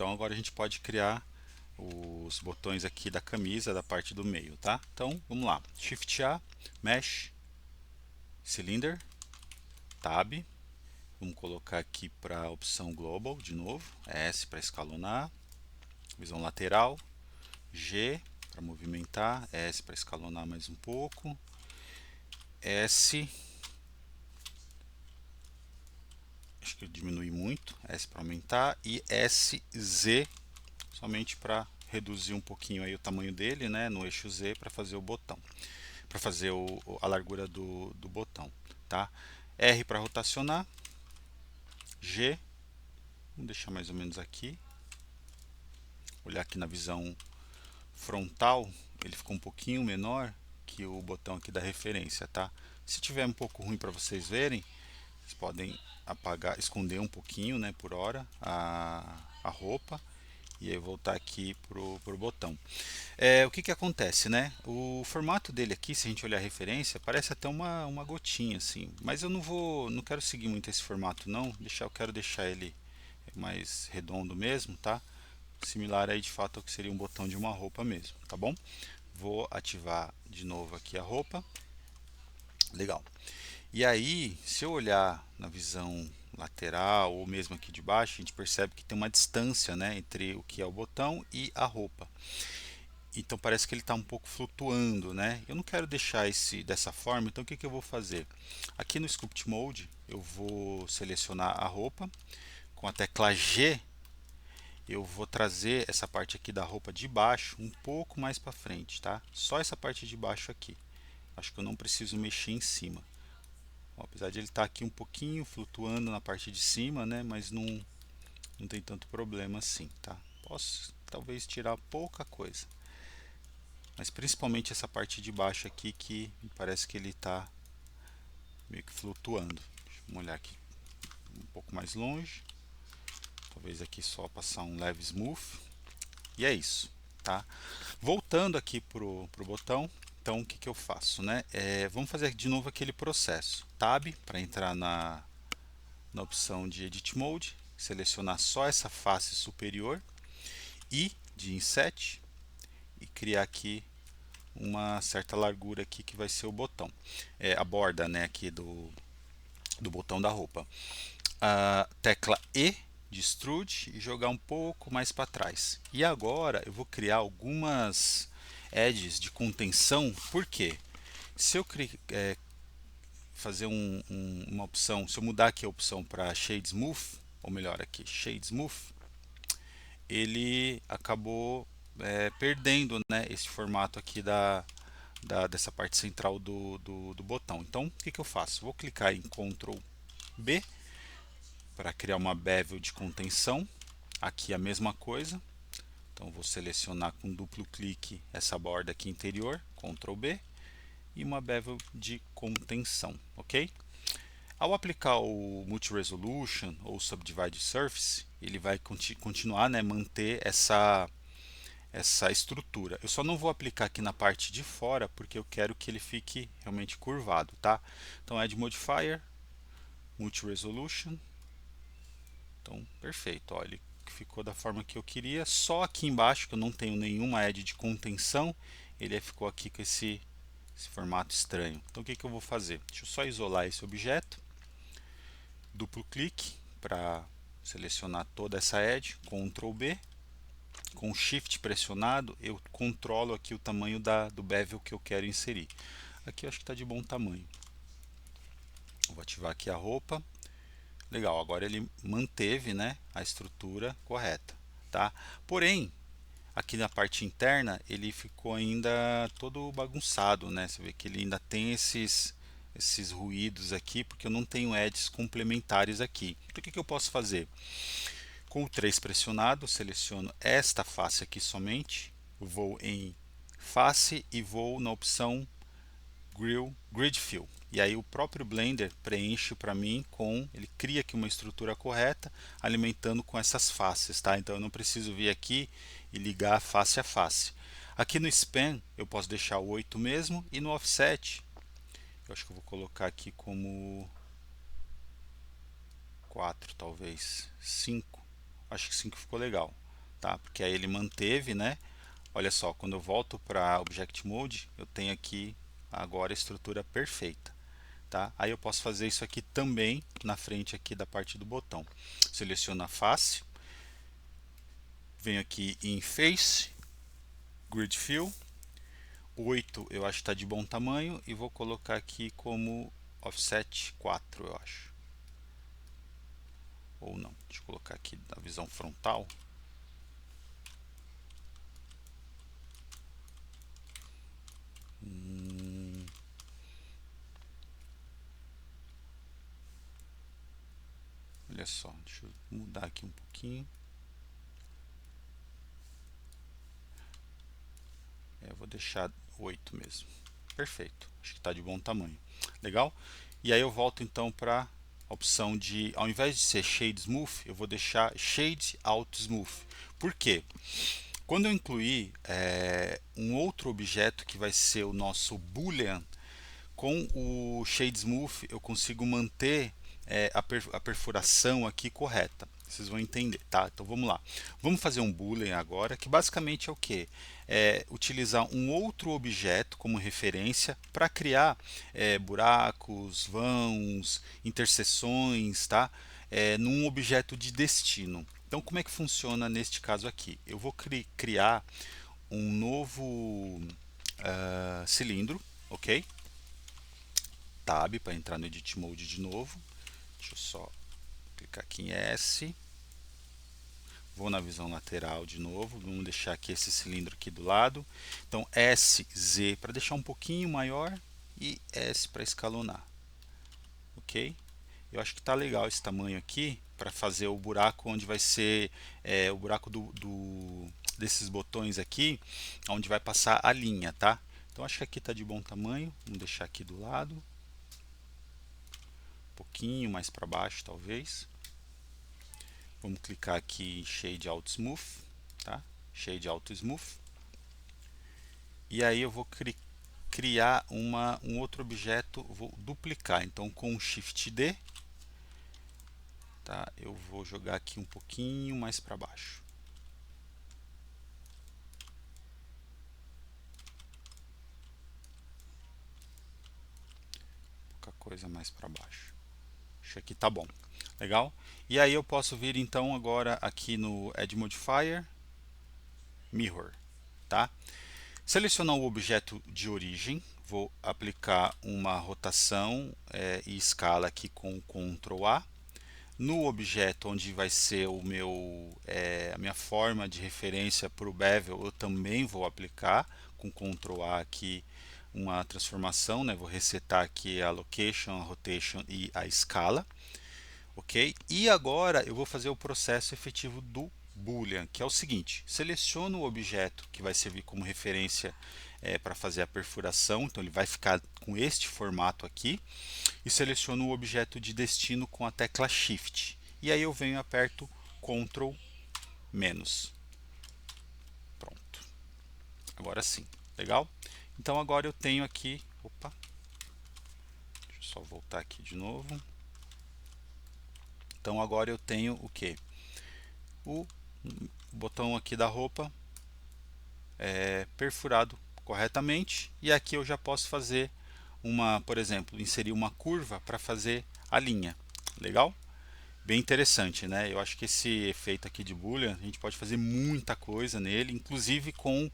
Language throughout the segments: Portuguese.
Então agora a gente pode criar os botões aqui da camisa, da parte do meio, tá? Então vamos lá, Shift A, Mesh, Cylinder, Tab, vamos colocar aqui para a opção Global de novo, S para escalonar, visão lateral, G para movimentar, S para escalonar mais um pouco, S, acho que eu diminui muito, S para aumentar, e SZ somente para reduzir um pouquinho aí o tamanho dele, né, no eixo Z para fazer o botão, para fazer a largura do botão, tá? R para rotacionar, G, vamos deixar mais ou menos aqui, olhar aqui na visão frontal, ele ficou um pouquinho menor que o botão aqui da referência, tá? Se tiver um pouco ruim para vocês verem, vocês podem apagar, esconder um pouquinho, né, por hora a roupa e aí voltar aqui pro botão. O que que acontece, né? O formato dele aqui, se a gente olhar a referência, parece até uma gotinha assim, mas eu não quero seguir muito esse formato não, eu quero deixar ele mais redondo mesmo, tá? Similar aí de fato ao que seria um botão de uma roupa mesmo, tá bom? Vou ativar de novo aqui a roupa. Legal. E aí, se eu olhar na visão lateral ou mesmo aqui de baixo, a gente percebe que tem uma distância, né, entre o que é o botão e a roupa. Então parece que ele está um pouco flutuando, né? Eu não quero deixar esse dessa forma, então o que que eu vou fazer? Aqui no Sculpt Mode, eu vou selecionar a roupa, com a tecla G, eu vou trazer essa parte aqui da roupa de baixo um pouco mais para frente, tá? Só essa parte de baixo aqui. Acho que eu não preciso mexer em cima. Ó, apesar de ele estar aqui um pouquinho flutuando na parte de cima, né? Mas não tem tanto problema assim, tá? Posso talvez tirar pouca coisa. Mas principalmente essa parte de baixo aqui que parece que ele está meio que flutuando. Deixa eu olhar aqui um pouco mais longe. Talvez aqui só passar um leve smooth. E é isso, tá? Voltando aqui pro botão, então o que que eu faço, né? Vamos fazer de novo aquele processo. Tab para entrar na opção de Edit Mode, selecionar só essa face superior, I de Inset e criar aqui uma certa largura aqui que vai ser o botão, a borda, né, aqui do botão da roupa. A tecla E de extrude e jogar um pouco mais para trás. E agora eu vou criar algumas edges de contenção. Por quê? Se eu fazer uma opção, se eu mudar aqui a opção para Shade Smooth, ou melhor aqui, Shade Smooth, ele acabou perdendo, né, esse formato aqui dessa parte central do botão. Então, o que que eu faço? Vou clicar em Ctrl B para criar uma bevel de contenção. Aqui a mesma coisa. Então, vou selecionar com duplo clique essa borda aqui interior, Ctrl B, e uma bevel de contenção, ok? Ao aplicar o Multi-Resolution ou Subdivide Surface, ele vai continuar, né, manter essa estrutura. Eu só não vou aplicar aqui na parte de fora porque eu quero que ele fique realmente curvado, tá? Então Add Modifier, Multi Resolution. Então perfeito, olha, ele ficou da forma que eu queria. Só aqui embaixo que eu não tenho nenhuma edge de contenção, ele ficou aqui com esse formato estranho. Então o que que eu vou fazer? Deixa eu só isolar esse objeto. Duplo clique para selecionar toda essa edge, Ctrl B. Com o Shift pressionado, eu controlo aqui o tamanho do bevel que eu quero inserir. Aqui eu acho que está de bom tamanho. Vou ativar aqui a roupa. Legal, agora ele manteve, né, a estrutura correta, tá? Porém, aqui na parte interna, ele ficou ainda todo bagunçado, né? Você vê que ele ainda tem esses ruídos aqui, porque eu não tenho edges complementares aqui. Então, o que que eu posso fazer? Com o 3 pressionado, seleciono esta face aqui somente, vou em face e vou na opção Grid Fill. E aí o próprio Blender preenche para mim ele cria aqui uma estrutura correta, alimentando com essas faces, tá? Então eu não preciso vir aqui e ligar face a face. Aqui no Span eu posso deixar o 8 mesmo, e no Offset, eu acho que eu vou colocar aqui como 4 talvez, 5. Acho que 5 ficou legal. tá? Porque aí ele manteve, né? Olha só, quando eu volto para Object Mode, eu tenho aqui agora a estrutura perfeita, tá? Aí eu posso fazer isso aqui também na frente aqui da parte do botão. Seleciono a face, venho aqui em Face, Grid Fill, 8 eu acho que está de bom tamanho e vou colocar aqui como Offset 4, eu acho. Ou não, deixa eu colocar aqui na visão frontal. Olha só, deixa eu mudar aqui um pouquinho. Eu vou deixar 8 mesmo. Perfeito, acho que está de bom tamanho. Legal? E aí eu volto então para a opção de, ao invés de ser Shade Smooth, eu vou deixar Shade Auto Smooth. Por quê? Quando eu incluir um outro objeto que vai ser o nosso Boolean, com o Shade Smooth eu consigo manter a perfuração aqui correta. Vocês vão entender, tá? Então vamos lá. Vamos fazer um Boolean agora, que basicamente é o que? É utilizar um outro objeto como referência para criar buracos, vãos, interseções, tá? Num objeto de destino. Então como é que funciona neste caso aqui? Eu vou criar um novo cilindro, ok? Tab para entrar no Edit Mode de novo. Deixa eu só clicar aqui em S. Vou na visão lateral de novo. Vamos deixar aqui esse cilindro aqui do lado. Então S, Z para deixar um pouquinho maior e S para escalonar. Ok? Eu acho que está legal esse tamanho aqui para fazer o buraco onde vai ser o buraco desses botões aqui, onde vai passar a linha, tá? Então acho que aqui está de bom tamanho. Vamos deixar aqui do lado. Um pouquinho mais para baixo, talvez. Vamos clicar aqui em Shade Auto Smooth, tá? Shade Auto Smooth. E aí eu vou criar um outro objeto, vou duplicar. Então com Shift D, tá? Eu vou jogar aqui um pouquinho mais para baixo. Pouca coisa mais para baixo. Acho que aqui tá bom. Legal? E aí eu posso vir então agora aqui no Add Modifier, Mirror, tá? Selecionar o objeto de origem, vou aplicar uma rotação e escala aqui com Ctrl A. No objeto onde vai ser a minha forma de referência para o bevel, eu também vou aplicar com Ctrl A aqui uma transformação, né? Vou resetar aqui a location, a rotation e a escala. Ok? E agora eu vou fazer o processo efetivo do Boolean, que é o seguinte: seleciono o objeto que vai servir como referência para fazer a perfuração, então ele vai ficar com este formato aqui, e seleciono o objeto de destino com a tecla Shift. E aí eu venho e aperto Ctrl menos. Pronto. Agora sim. Legal? Então agora eu tenho aqui. Opa! Deixa eu só voltar aqui de novo. Então agora eu tenho o que? O botão aqui da roupa perfurado corretamente, e aqui eu já posso fazer por exemplo, inserir uma curva para fazer a linha. Legal? Bem interessante, né? Eu acho que esse efeito aqui de Boolean, a gente pode fazer muita coisa nele, inclusive com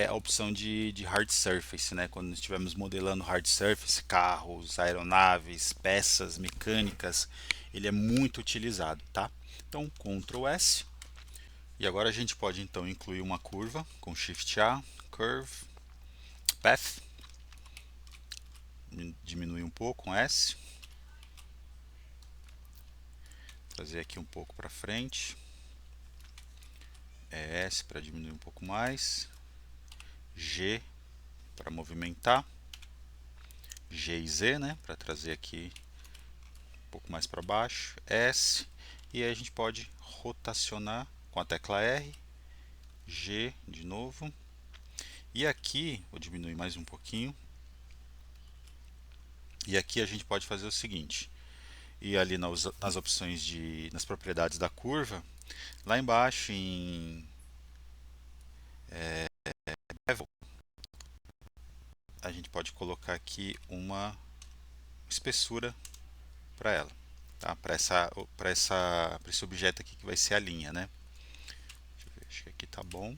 a opção de Hard Surface, né? Quando estivermos modelando Hard Surface, carros, aeronaves, peças mecânicas, ele é muito utilizado, tá? Então, Ctrl S. E agora a gente pode então incluir uma curva com Shift A, Curve, Path, diminuir um pouco com S, trazer aqui um pouco para frente, S para diminuir um pouco mais, G para movimentar, G e Z, né, para trazer aqui um pouco mais para baixo, S, e aí a gente pode rotacionar com a tecla R, G de novo, e aqui, vou diminuir mais um pouquinho, e aqui a gente pode fazer o seguinte: e ali nas opções nas propriedades da curva, lá embaixo em Bevel, a gente pode colocar aqui uma espessura para ela, tá? Para esse objeto aqui que vai ser a linha, né? Deixa eu ver, acho que aqui tá bom.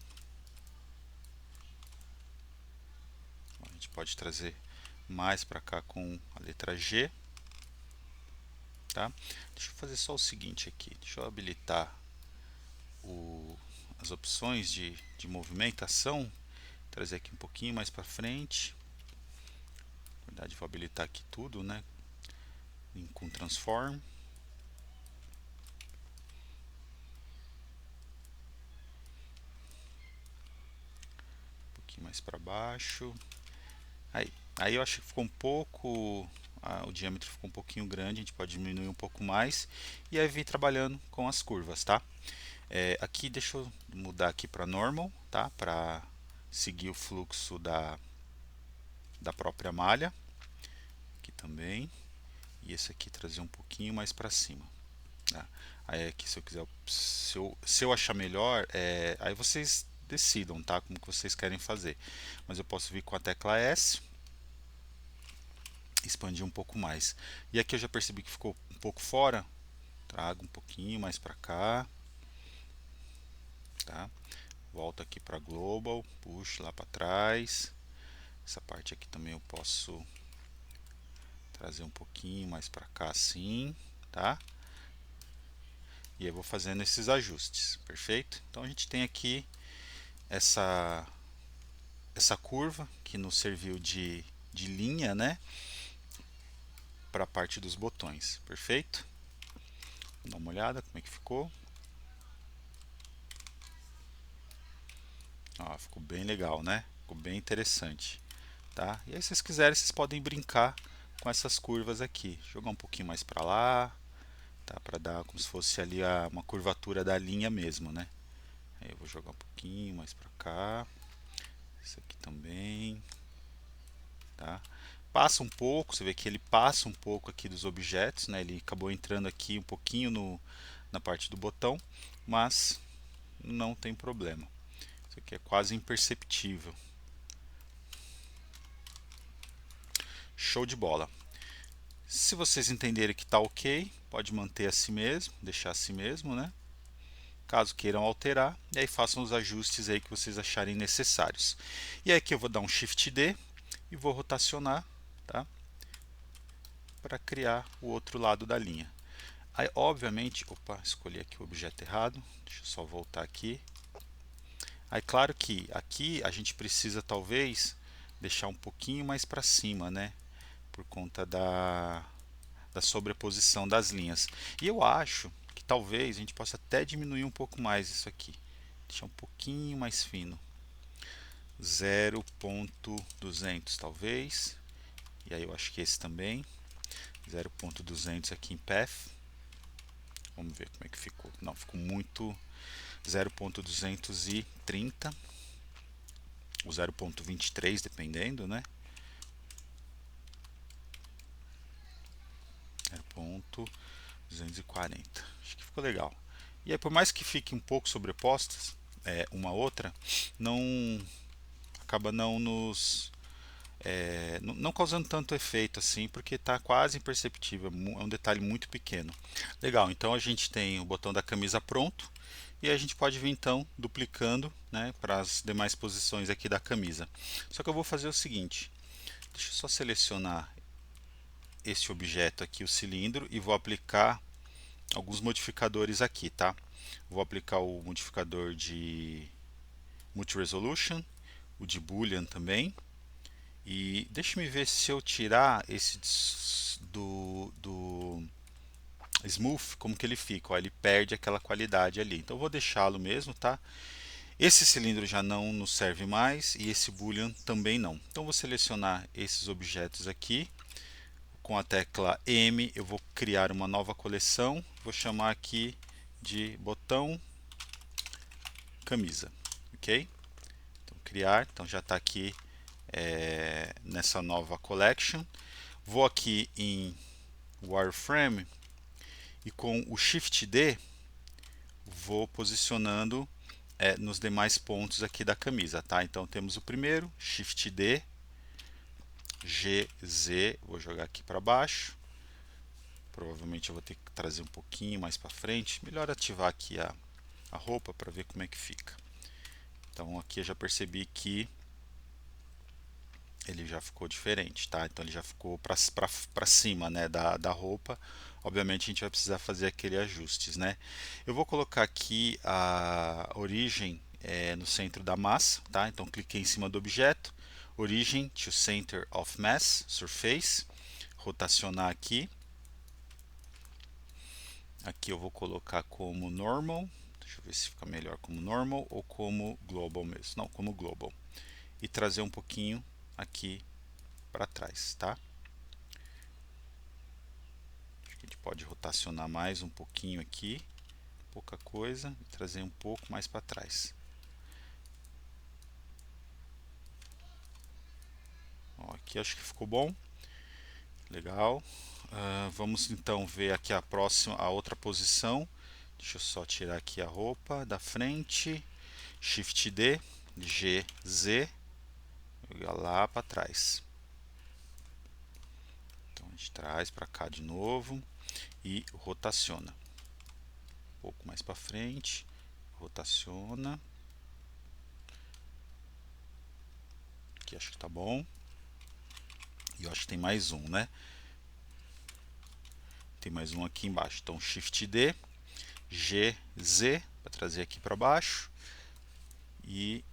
A gente pode trazer mais para cá com a letra G, tá? Deixa eu fazer só o seguinte aqui, deixa eu habilitar as opções de movimentação, trazer aqui um pouquinho mais para frente. Na verdade, vou habilitar aqui tudo, né? Com transform. Um pouquinho mais para baixo. Aí eu acho que ficou um pouco, o diâmetro ficou um pouquinho grande, a gente pode diminuir um pouco mais e aí vir trabalhando com as curvas, tá? Aqui deixa eu mudar aqui para normal, tá? Para seguir o fluxo da própria malha, aqui também, e esse aqui trazer um pouquinho mais para cima. Tá? Aí aqui se eu quiser, se eu achar melhor, aí vocês decidam, tá? Como que vocês querem fazer. Mas eu posso vir com a tecla S, expandir um pouco mais. E aqui eu já percebi que ficou um pouco fora, trago um pouquinho mais para cá, tá? Volto aqui para Global, puxo lá para trás. Essa parte aqui também eu posso trazer um pouquinho mais para cá assim, tá? E eu vou fazendo esses ajustes, perfeito? Então a gente tem aqui essa curva que nos serviu de linha, né? Para a parte dos botões, perfeito? Vamos dar uma olhada como é que ficou. Ó, ficou bem legal, né? Ficou bem interessante, tá? E aí, se vocês quiserem, vocês podem brincar com essas curvas aqui. Jogar um pouquinho mais para lá, tá? Para dar como se fosse ali uma curvatura da linha mesmo, né? Aí eu vou jogar um pouquinho mais para cá. Isso aqui também, tá? Passa um pouco, você vê que ele passa um pouco aqui dos objetos, né? Ele acabou entrando aqui um pouquinho na parte do botão, mas não tem problema. Isso aqui é quase imperceptível. Show de bola. Se vocês entenderem que está ok, pode manter assim mesmo, deixar assim mesmo, né? Caso queiram alterar, e aí façam os ajustes aí que vocês acharem necessários. E aí aqui eu vou dar um Shift D e vou rotacionar, tá? Para criar o outro lado da linha. Aí, obviamente, opa, escolhi aqui o objeto errado. Deixa eu só voltar aqui. Aí, claro que aqui a gente precisa talvez deixar um pouquinho mais para cima, né? Por conta da sobreposição das linhas. E eu acho que talvez a gente possa até diminuir um pouco mais isso aqui. Deixar um pouquinho mais fino. 0.200 talvez. E aí eu acho que esse também. 0.200 aqui em path. Vamos ver como é que ficou. Não, ficou muito. 0.230 ou 0.23 dependendo, né? 0.240. Acho que ficou legal. E aí, por mais que fique um pouco sobrepostas, uma outra, não acaba não nos não causando tanto efeito assim, porque está quase imperceptível, é um detalhe muito pequeno. Legal, então a gente tem o botão da camisa pronto e a gente pode vir então duplicando, né, para as demais posições aqui da camisa. Só que eu vou fazer o seguinte, deixa eu só selecionar esse objeto aqui, o cilindro, e vou aplicar alguns modificadores aqui, tá? Vou aplicar o modificador de Multi-Resolution, o de Boolean também. E deixa-me ver se eu tirar esse do Smooth, como que ele fica. Ó, ele perde aquela qualidade ali. Então eu vou deixá-lo mesmo, tá? Esse cilindro já não nos serve mais e esse Boolean também não. Então vou selecionar esses objetos aqui. Com a tecla M eu vou criar uma nova coleção. Vou chamar aqui de botão camisa. Ok? Então criar. Então já está aqui nessa nova collection. Vou aqui em Wireframe e com o Shift D vou posicionando nos demais pontos aqui da camisa, tá? Então temos o primeiro, Shift D, G, Z, vou jogar aqui para baixo. Provavelmente eu vou ter que trazer um pouquinho mais para frente. Melhor ativar aqui a roupa para ver como é que fica. Então aqui eu já percebi que ele já ficou diferente, tá? Então ele já ficou para cima, né, da roupa. Obviamente a gente vai precisar fazer aquele ajustes, né? Eu vou colocar aqui a origem no centro da massa, tá? Então cliquei em cima do objeto, origem to center of mass, surface, rotacionar aqui. Aqui eu vou colocar como normal. Deixa eu ver se fica melhor como normal ou como global mesmo. Não, como global. E trazer um pouquinho aqui para trás, tá? Acho que a gente pode rotacionar mais um pouquinho aqui, pouca coisa, e trazer um pouco mais para trás. Ó, aqui acho que ficou bom, legal. Vamos então ver aqui a outra posição. Deixa eu só tirar aqui a roupa da frente, Shift D, G, Z, jogar lá para trás. Então a gente traz para cá de novo e rotaciona. Um pouco mais para frente, rotaciona. Aqui acho que tá bom. E eu acho que tem mais um, né? Tem mais um aqui embaixo. Então Shift D, G, Z para trazer aqui para baixo. E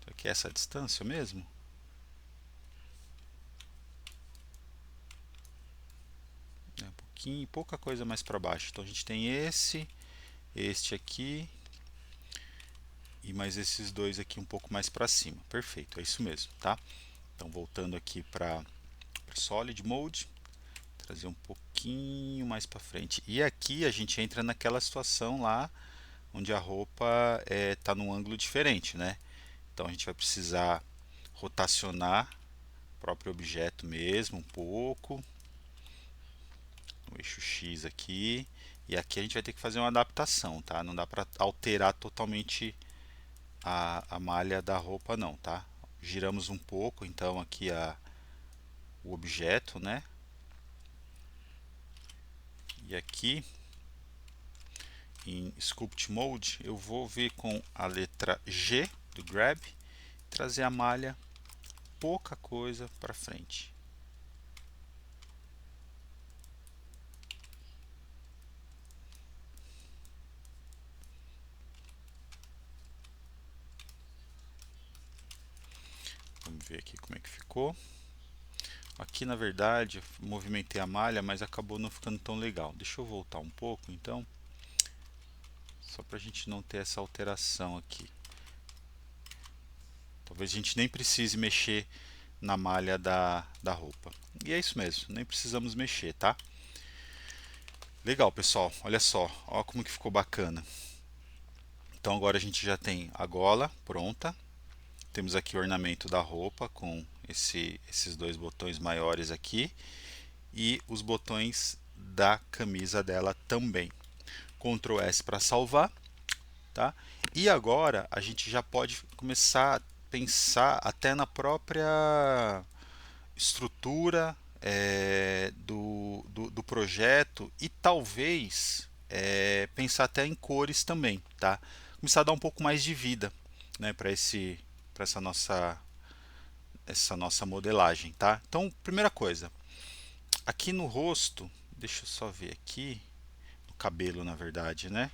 aqui é essa distância mesmo. Um pouquinho, pouca coisa mais para baixo. Então a gente tem este aqui e mais esses dois aqui um pouco mais para cima. Perfeito, é isso mesmo, tá? Então voltando aqui para Solid Mode, trazer um pouquinho mais para frente. E aqui a gente entra naquela situação lá onde a roupa está num ângulo diferente, né? Então a gente vai precisar rotacionar o próprio objeto mesmo um pouco, no eixo X aqui, e aqui a gente vai ter que fazer uma adaptação, tá? Não dá para alterar totalmente a malha da roupa não, tá? Giramos um pouco então aqui o objeto, né? E aqui em Sculpt Mode eu vou vir com a letra G do Grab, trazer a malha pouca coisa para frente. Vamos ver aqui como é que ficou. Aqui na verdade eu movimentei a malha, mas acabou não ficando tão legal. Deixa eu voltar um pouco então, só para a gente não ter essa alteração aqui. Talvez a gente nem precise mexer na malha da roupa. E é isso mesmo, nem precisamos mexer, tá? Legal, pessoal, olha só, olha como que ficou bacana. Então agora a gente já tem a gola pronta. Temos aqui o ornamento da roupa com esses dois botões maiores aqui e os botões da camisa dela também. Ctrl S para salvar, tá? E agora a gente já pode começar a pensar até na própria estrutura do projeto e talvez pensar até em cores também, tá? Começar a dar um pouco mais de vida, né, para essa nossa modelagem, tá? Então, primeira coisa, aqui no rosto, deixa eu só ver aqui, no cabelo na verdade, né?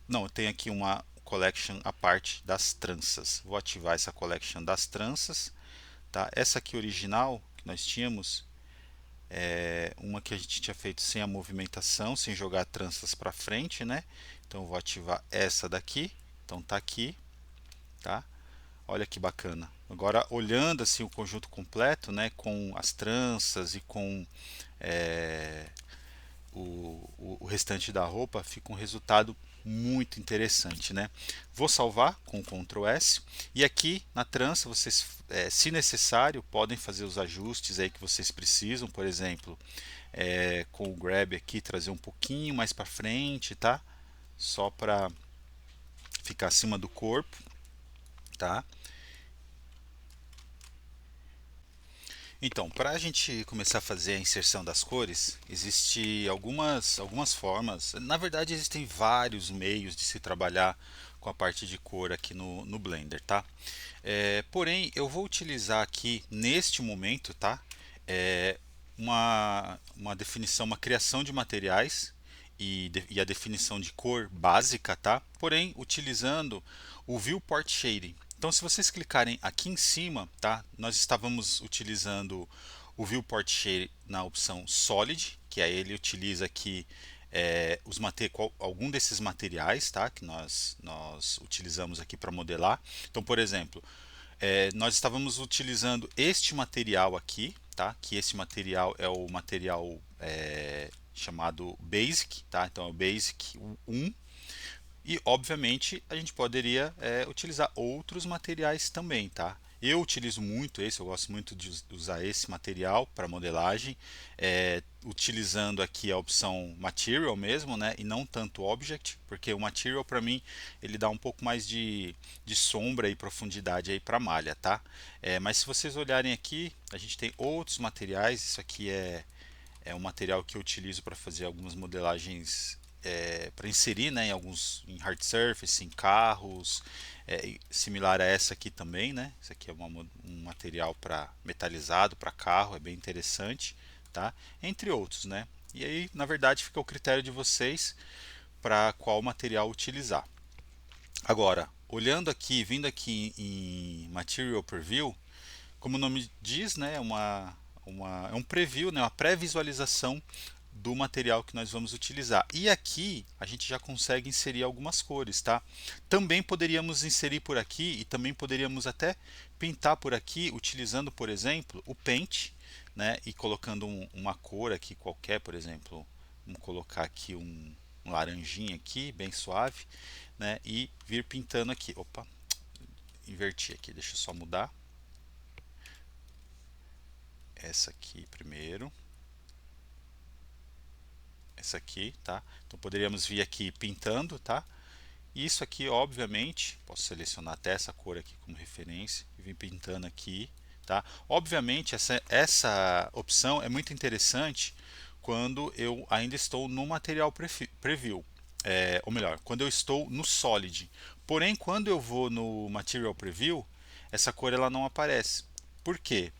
Não, tem aqui uma collection a parte das tranças. Vou ativar essa collection das tranças, tá? Essa aqui original que nós tínhamos é uma que a gente tinha feito sem a movimentação, sem jogar tranças para frente, né? Então eu vou ativar essa daqui. Então tá aqui, tá? Olha que bacana. Agora olhando assim o conjunto completo, né, com as tranças e com o restante da roupa, fica um resultado muito interessante, né? Vou salvar com o Ctrl S e aqui na trança vocês, se necessário, podem fazer os ajustes aí que vocês precisam, por exemplo, com o Grab aqui trazer um pouquinho mais para frente, tá? Só para ficar acima do corpo, tá? Então, para a gente começar a fazer a inserção das cores, existe algumas formas. Na verdade, existem vários meios de se trabalhar com a parte de cor aqui no Blender, tá? Porém, eu vou utilizar aqui neste momento, tá? É, uma definição, uma criação de materiais e a definição de cor básica, tá? Porém, utilizando o Viewport Shading. Então, se vocês clicarem aqui em cima, tá? Nós estávamos utilizando o Viewport Shading na opção Solid, que aí ele utiliza aqui algum desses materiais, tá? Que nós utilizamos aqui para modelar. Então, por exemplo, nós estávamos utilizando este material aqui, tá? Que esse material é o material chamado Basic, tá? Então é o Basic 1. E obviamente a gente poderia utilizar outros materiais também, tá? Eu utilizo muito esse, eu gosto muito de usar esse material para modelagem, utilizando aqui a opção Material mesmo, né? E não tanto Object, porque o Material para mim ele dá um pouco mais de sombra e profundidade aí para a malha, tá? Mas se vocês olharem aqui, a gente tem outros materiais, isso aqui é um material que eu utilizo para fazer algumas modelagens para inserir, né, em hard surface, em carros, similar a essa aqui também, né? Isso aqui é um material para metalizado para carro, é bem interessante, tá? Entre outros, né? E aí, na verdade, fica o critério de vocês para qual material utilizar. Agora, olhando aqui, vindo aqui em Material Preview, como o nome diz, né, é um preview, né, uma pré-visualização do material que nós vamos utilizar. E aqui a gente já consegue inserir algumas cores, tá? Também poderíamos inserir por aqui e também poderíamos até pintar por aqui utilizando, por exemplo, o Paint, né, e colocando uma cor aqui qualquer, por exemplo, vamos colocar aqui um laranjinha aqui, bem suave, né, e vir pintando aqui. Opa, inverti aqui, deixa eu só mudar essa aqui primeiro, essa aqui, tá? Então poderíamos vir aqui pintando, tá? E isso aqui, obviamente, posso selecionar até essa cor aqui como referência e vir pintando aqui, tá? Obviamente essa opção é muito interessante quando eu ainda estou no material preview, ou melhor, quando eu estou no solid. Porém, quando eu vou no material preview, essa cor ela não aparece. Por quê?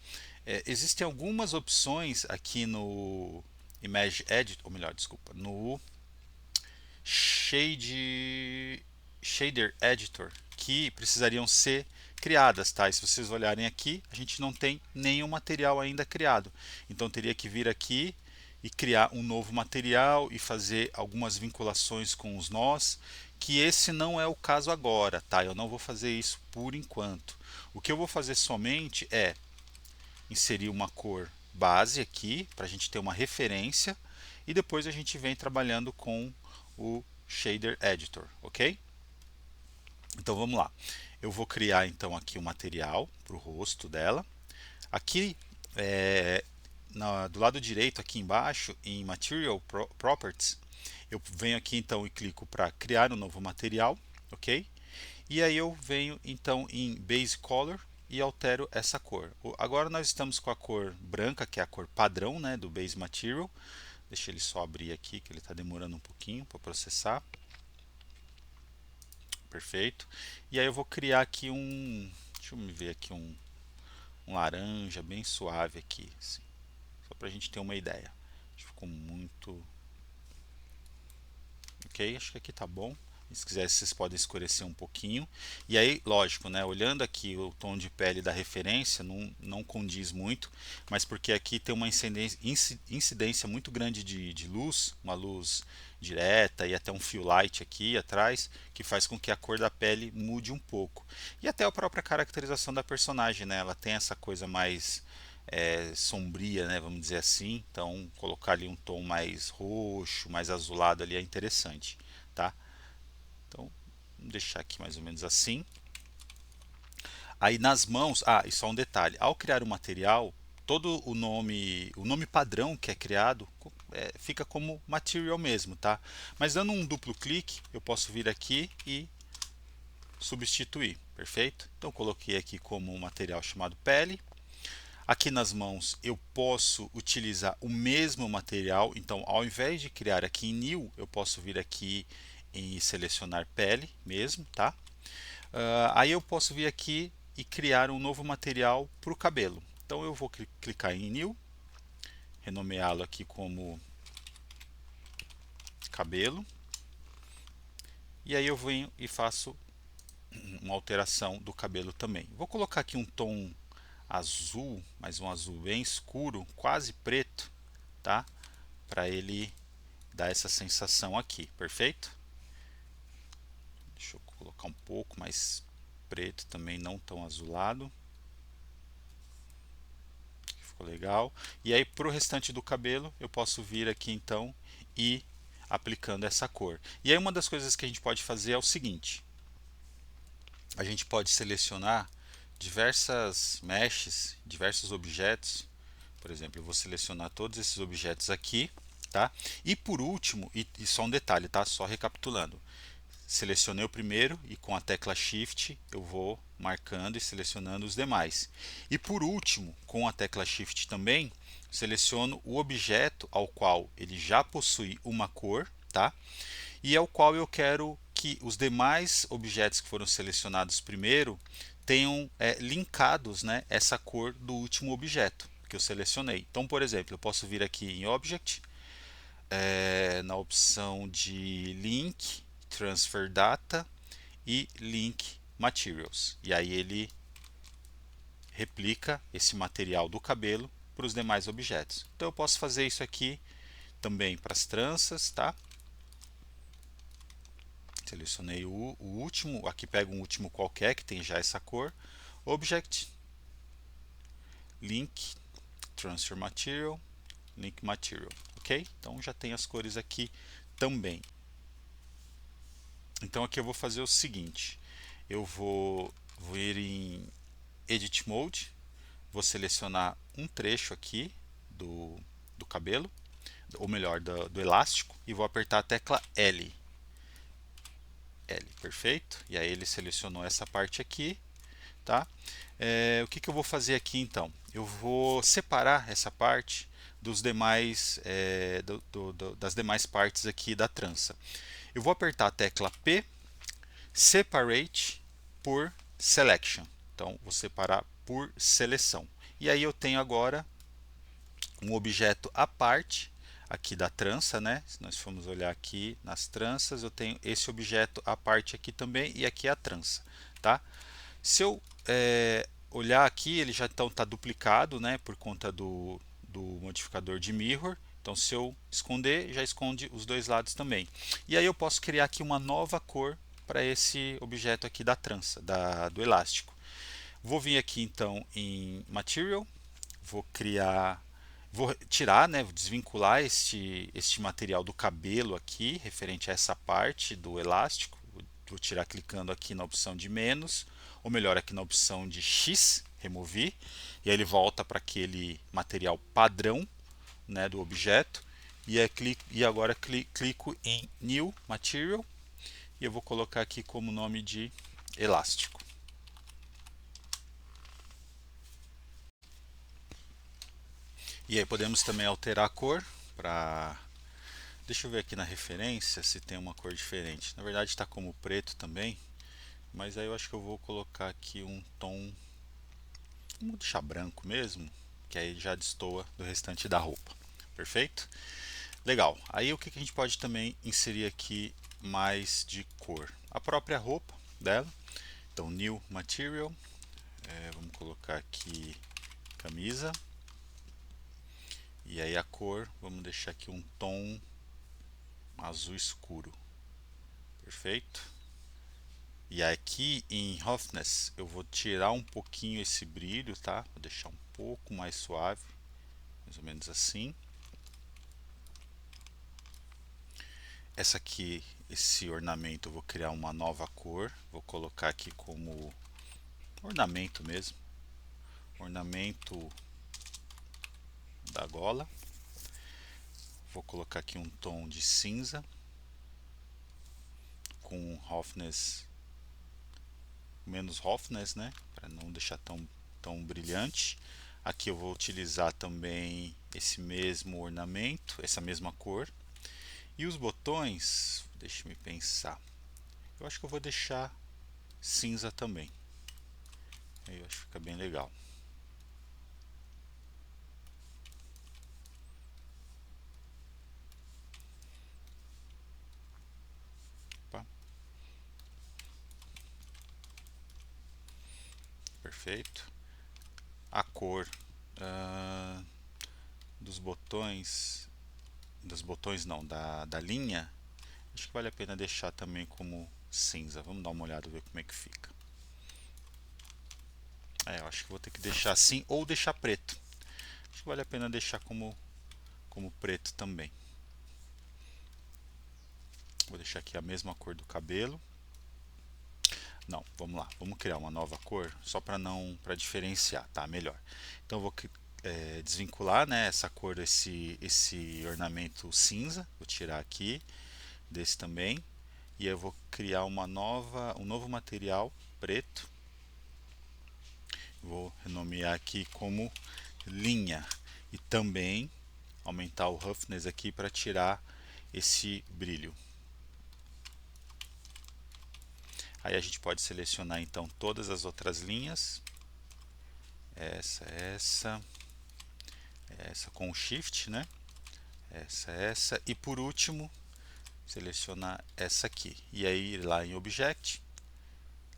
Existem algumas opções aqui no Image Edit, ou melhor, desculpa, no Shader Editor, que precisariam ser criadas, tá? E se vocês olharem aqui, a gente não tem nenhum material ainda criado. Então teria que vir aqui e criar um novo material e fazer algumas vinculações com os nós, que esse não é o caso agora, tá? Eu não vou fazer isso por enquanto. O que eu vou fazer somente é inserir uma cor base aqui para a gente ter uma referência e depois a gente vem trabalhando com o Shader Editor, ok? Então vamos lá. Eu vou criar então aqui o material para o rosto dela. Aqui do lado direito aqui embaixo em Material Properties eu venho aqui então e clico para criar um novo material, ok? E aí eu venho então em Base Color e altero essa cor. Agora nós estamos com a cor branca, que é a cor padrão, né, do Base Material. Deixa ele só abrir aqui, que ele está demorando um pouquinho para processar. Perfeito. E aí eu vou criar aqui deixa eu me ver aqui um laranja bem suave aqui, assim, só para a gente ter uma ideia. Ficou muito, ok? Acho que aqui tá bom. Se quiser, vocês podem escurecer um pouquinho. E aí, lógico, né? Olhando aqui o tom de pele da referência, não condiz muito, mas porque aqui tem uma incidência muito grande de luz, uma luz direta e até um fio light aqui atrás, que faz com que a cor da pele mude um pouco. E até a própria caracterização da personagem, né? Ela tem essa coisa mais sombria, né? Vamos dizer assim. Então, colocar ali um tom mais roxo, mais azulado ali é interessante, tá? Então, vamos deixar aqui mais ou menos assim. Aí nas mãos, e só um detalhe, ao criar o material, todo o nome padrão que é criado fica como material mesmo, tá? Mas dando um duplo clique, eu posso vir aqui e substituir, perfeito? Então coloquei aqui como um material chamado pele. Aqui nas mãos eu posso utilizar o mesmo material, então ao invés de criar aqui em New, eu posso vir aqui e selecionar pele mesmo, tá? Aí eu posso vir aqui e criar um novo material para o cabelo. Então eu vou clicar em New, renomeá-lo aqui como cabelo, e aí eu venho e faço uma alteração do cabelo também. Vou colocar aqui um tom azul, mas um azul bem escuro, quase preto, tá? Para ele dar essa sensação aqui, perfeito? Deixa eu colocar um pouco mais preto também, não tão azulado. Ficou legal. E aí para o restante do cabelo eu posso vir aqui então e aplicando essa cor. E aí uma das coisas que a gente pode fazer é o seguinte: a gente pode selecionar diversas meshes, diversos objetos. Por exemplo, eu vou selecionar todos esses objetos aqui, tá? E por último, e só um detalhe, tá? Só recapitulando. Selecionei o primeiro e com a tecla Shift eu vou marcando e selecionando os demais. E por último, com a tecla Shift também, seleciono o objeto ao qual ele já possui uma cor, tá? E ao qual eu quero que os demais objetos que foram selecionados primeiro tenham linkados, né, essa cor do último objeto que eu selecionei. Então, por exemplo, eu posso vir aqui em Object, na opção de Link, Transfer Data e Link Materials. E aí ele replica esse material do cabelo para os demais objetos. Então eu posso fazer isso aqui também para as tranças, tá? Selecionei o último, aqui pego um último qualquer que tem já essa cor. Object, Link, Transfer Material, Link Material, ok? Então já tem as cores aqui também. Então aqui eu vou fazer o seguinte: eu vou ir em Edit Mode, vou selecionar um trecho aqui do cabelo, ou melhor, do elástico, e vou apertar a tecla L. L, perfeito. E aí ele selecionou essa parte aqui, tá? O que eu vou fazer aqui então? Eu vou separar essa parte dos demais, das demais partes aqui da trança. Eu vou apertar a tecla P, Separate por Selection. Então, vou separar por seleção. E aí eu tenho agora um objeto à parte aqui da trança, né? Se nós formos olhar aqui nas tranças, eu tenho esse objeto à parte aqui também e aqui a trança, tá? Se eu olhar aqui, ele já então está duplicado, né? Por conta do modificador de mirror. Então, se eu esconder, já esconde os dois lados também. E aí eu posso criar aqui uma nova cor para esse objeto aqui da trança, do elástico. Vou vir aqui então em Material, vou tirar, né, vou desvincular este material do cabelo aqui, referente a essa parte do elástico. Vou tirar clicando aqui na opção de menos, ou melhor, aqui na opção de X, remover, e aí ele volta para aquele material padrão, né, do objeto. E agora clico em New Material e eu vou colocar aqui como nome de elástico. E aí podemos também alterar a cor para... Deixa eu ver aqui na referência se tem uma cor diferente. Na verdade está como preto também, mas aí eu acho que eu vou colocar aqui um tom, vamos deixar branco mesmo, que aí já destoa do restante da roupa. Perfeito? Legal. Aí o que a gente pode também inserir aqui mais de cor? A própria roupa dela. Então, New Material. Vamos colocar aqui camisa. E aí a cor, vamos deixar aqui um tom azul escuro. Perfeito? E aqui em Roughness eu vou tirar um pouquinho esse brilho, tá? Vou deixar um pouco mais suave, mais ou menos assim. Essa aqui, esse ornamento, eu vou criar uma nova cor. Vou colocar aqui como ornamento mesmo. Ornamento da gola. Vou colocar aqui um tom de cinza com roughness, menos roughness, né? Para não deixar tão brilhante. Aqui eu vou utilizar também esse mesmo ornamento, essa mesma cor. E os botões, deixe-me pensar. Eu acho que eu vou deixar cinza também. Aí eu acho que fica bem legal. Opa, perfeito. A cor dos botões, não, da linha, acho que vale a pena deixar também como cinza. Vamos dar uma olhada, ver como é que fica. Eu acho que vou ter que deixar assim ou deixar preto. Acho que vale a pena deixar como preto também. Vou deixar aqui a mesma cor do cabelo. Não, vamos lá, vamos criar uma nova cor só para diferenciar, tá? Melhor. Então eu vou desvincular, né, essa cor, esse ornamento cinza. Vou tirar aqui desse também e eu vou criar um novo material preto. Vou renomear aqui como linha e também aumentar o roughness aqui para tirar esse brilho. Aí a gente pode selecionar então todas as outras linhas, essa com o Shift, né? Essa e por último selecionar essa aqui e aí ir lá em Object,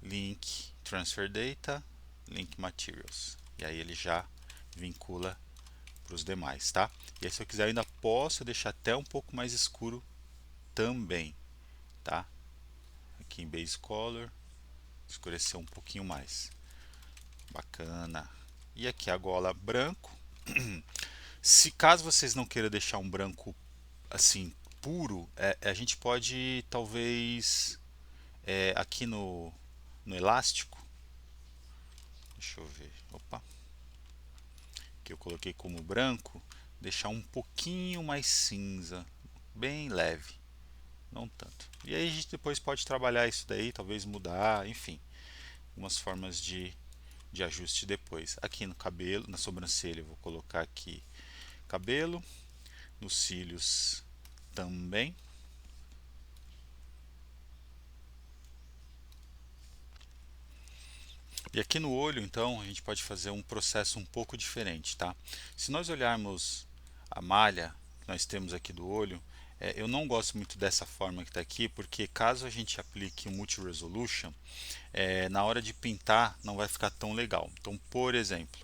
Link Transfer Data, Link Materials e aí ele já vincula para os demais, tá? E aí se eu quiser eu ainda posso deixar até um pouco mais escuro também, tá? Aqui em Base Color, escurecer um pouquinho mais. Bacana. E aqui a gola branco. Se caso vocês não queiram deixar um branco assim puro, a gente pode talvez aqui no elástico, deixa eu ver, opa, que eu coloquei como branco, deixar um pouquinho mais cinza, bem leve, não tanto. E aí a gente depois pode trabalhar isso daí, talvez mudar, enfim, umas formas de ajuste depois. Aqui no cabelo, na sobrancelha, eu vou colocar aqui cabelo, nos cílios também. E aqui no olho, então, a gente pode fazer um processo um pouco diferente, tá? Se nós olharmos a malha que nós temos aqui do olho, eu não gosto muito dessa forma que está aqui, porque caso a gente aplique o Multi-Resolution, na hora de pintar não vai ficar tão legal. Então, por exemplo,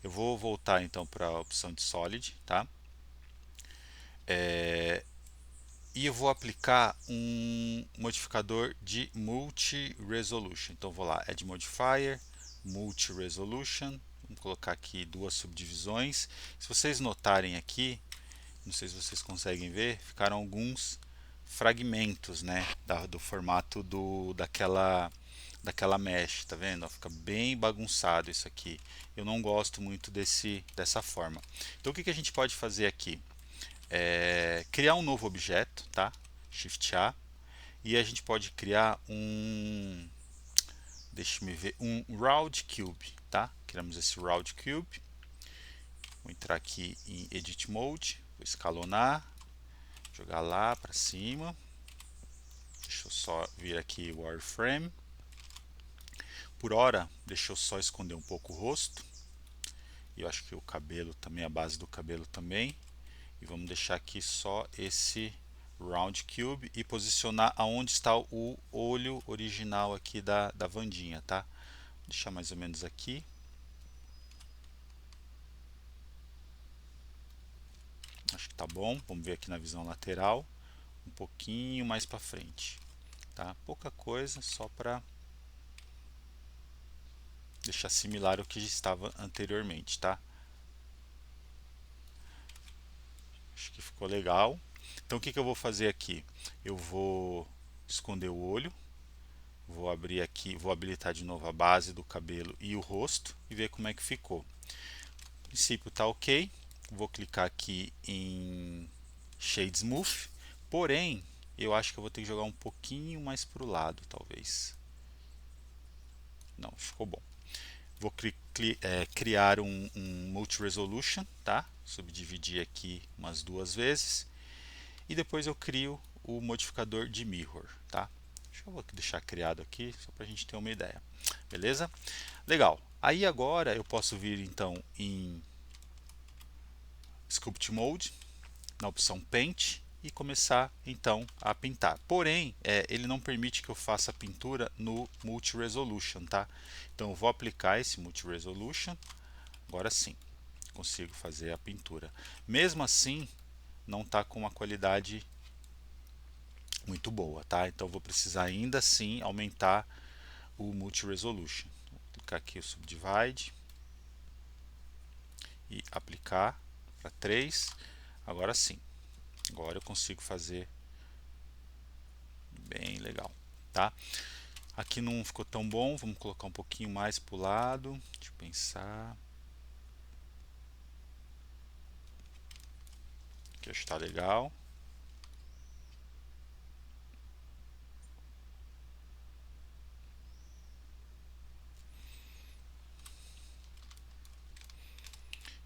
eu vou voltar então para a opção de Solid, tá? E eu vou aplicar um modificador de Multi-Resolution. Então, vou lá, Add Modifier, Multi-Resolution, vamos colocar aqui duas subdivisões. Se vocês notarem aqui, não sei se vocês conseguem ver, ficaram alguns fragmentos, né, do formato daquela mesh, tá vendo? Fica bem bagunçado isso aqui. Eu não gosto muito dessa forma. Então o que a gente pode fazer aqui? Criar um novo objeto, tá? Shift A, e a gente pode criar deixa-me ver, um Round Cube, tá? Criamos esse Round Cube. Vou entrar aqui em Edit Mode, vou escalonar, jogar lá para cima. Deixa eu só vir aqui o Wireframe. Por hora, deixa eu só esconder um pouco o rosto. E eu acho que o cabelo também, a base do cabelo também. E vamos deixar aqui só esse Round Cube e posicionar aonde está o olho original aqui da Wandinha, tá? Vou deixar mais ou menos aqui. Acho que tá bom. Vamos ver aqui na visão lateral, um pouquinho mais para frente, tá? Pouca coisa, só para deixar similar ao que estava anteriormente, tá? Acho que ficou legal. Então o que eu vou fazer aqui? eu vou esconder o olho, vou abrir aqui, vou habilitar de novo a base do cabelo e o rosto e ver como é que ficou. No princípio tá ok, vou clicar aqui em Shade Smooth, porém eu acho que eu vou ter que jogar um pouquinho mais para o lado, talvez. Não, ficou bom. Vou criar um Multi-Resolution, tá? Subdividir aqui umas duas vezes. E depois eu crio o modificador de Mirror, tá? Deixa eu deixar criado aqui, só para a gente ter uma ideia. Beleza? Legal. Aí agora eu posso vir então em Sculpt Mode, na opção Paint, e começar então a pintar. Porém, ele não permite que eu faça a pintura no Multi Resolution, tá? Então eu vou aplicar esse Multi Resolution. Agora sim, consigo fazer a pintura. Mesmo assim, não está com uma qualidade muito boa, tá? Então vou precisar ainda assim aumentar o Multi Resolution. Vou clicar aqui o Subdivide e aplicar para 3. Agora sim. Agora eu consigo fazer bem legal, tá? Aqui não ficou tão bom, vamos colocar um pouquinho mais para o lado. Deixa eu pensar. Aqui acho que está legal.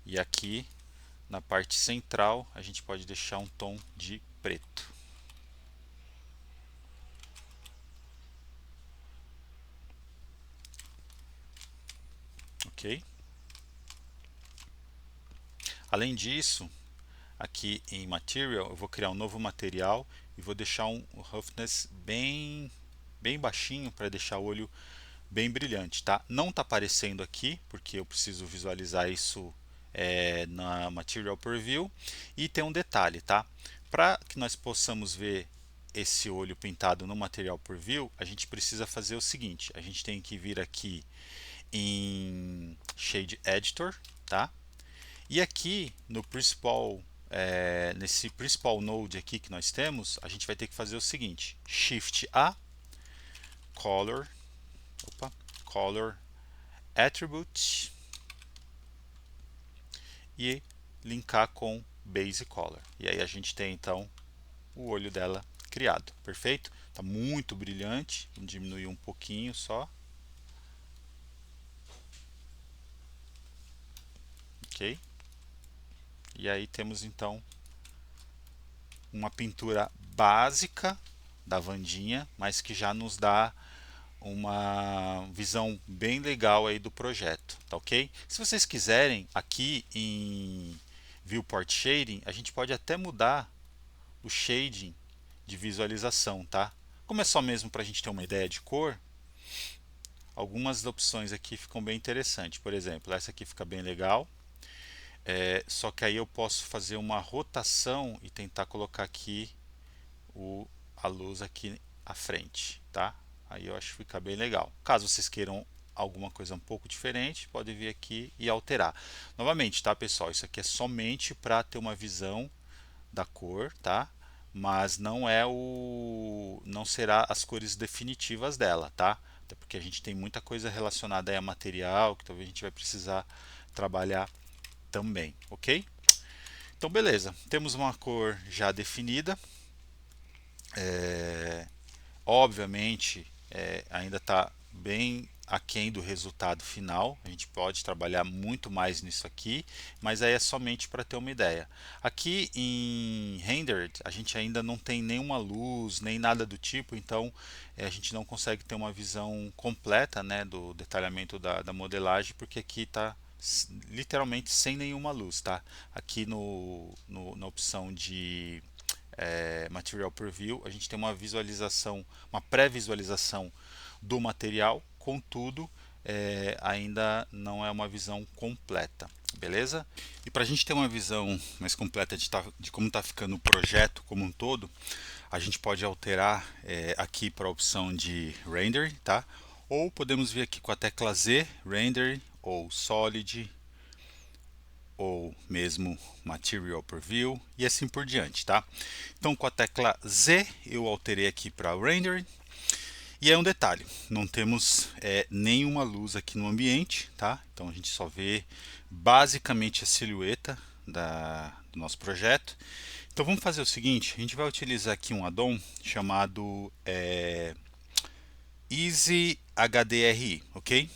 E aqui na parte central a gente pode deixar um tom de preto. Ok? Além disso, aqui em Material, eu vou criar um novo material e vou deixar um roughness bem baixinho para deixar o olho bem brilhante, tá? Não está aparecendo aqui porque eu preciso visualizar isso na Material Preview. E tem um detalhe, tá? Para que nós possamos ver esse olho pintado no Material Preview, a gente precisa fazer o seguinte: a gente tem que vir aqui em Shade Editor, tá? E aqui no principal, nesse principal node aqui que nós temos, a gente vai ter que fazer o seguinte: Shift A, Color, Color Attribute e linkar com Base Color. E aí a gente tem então o olho dela criado, perfeito? Está muito brilhante, vamos diminuir um pouquinho só. Ok? E aí temos então uma pintura básica da Wandinha, mas que já nos dá uma visão bem legal aí do projeto, tá ok? Se vocês quiserem, aqui em Viewport Shading, a gente pode até mudar o shading de visualização, tá? Como é só mesmo para a gente ter uma ideia de cor, algumas opções aqui ficam bem interessantes. Por exemplo, essa aqui fica bem legal, só que aí eu posso fazer uma rotação e tentar colocar aqui a luz aqui à frente, tá? Aí eu acho que fica bem legal. Caso vocês queiram alguma coisa um pouco diferente, pode vir aqui e alterar. Novamente, tá, pessoal? Isso aqui é somente para ter uma visão da cor, tá? Mas não será as cores definitivas dela, tá? Até porque a gente tem muita coisa relacionada aí a material que talvez a gente vai precisar trabalhar também, ok? Então, beleza. Temos uma cor já definida. Obviamente, ainda está bem aquém do resultado final. A gente pode trabalhar muito mais nisso aqui, mas aí é somente para ter uma ideia. Aqui em Rendered, a gente ainda não tem nenhuma luz, nem nada do tipo, então a gente não consegue ter uma visão completa, né, do detalhamento da modelagem, porque aqui está literalmente sem nenhuma luz, tá? Aqui na opção de Material Preview, a gente tem uma visualização, uma pré-visualização do material, contudo, ainda não é uma visão completa, beleza? E para a gente ter uma visão mais completa de como está ficando o projeto como um todo, a gente pode alterar aqui para a opção de Render, tá? Ou podemos vir aqui com a tecla Z, Render ou Solid, ou mesmo Material Preview e assim por diante, tá? Então com a tecla Z eu alterei aqui para Rendering. E é um detalhe, não temos nenhuma luz aqui no ambiente, tá? Então a gente só vê basicamente a silhueta do nosso projeto. Então vamos fazer o seguinte, a gente vai utilizar aqui um addon chamado Easy HDRI, ok?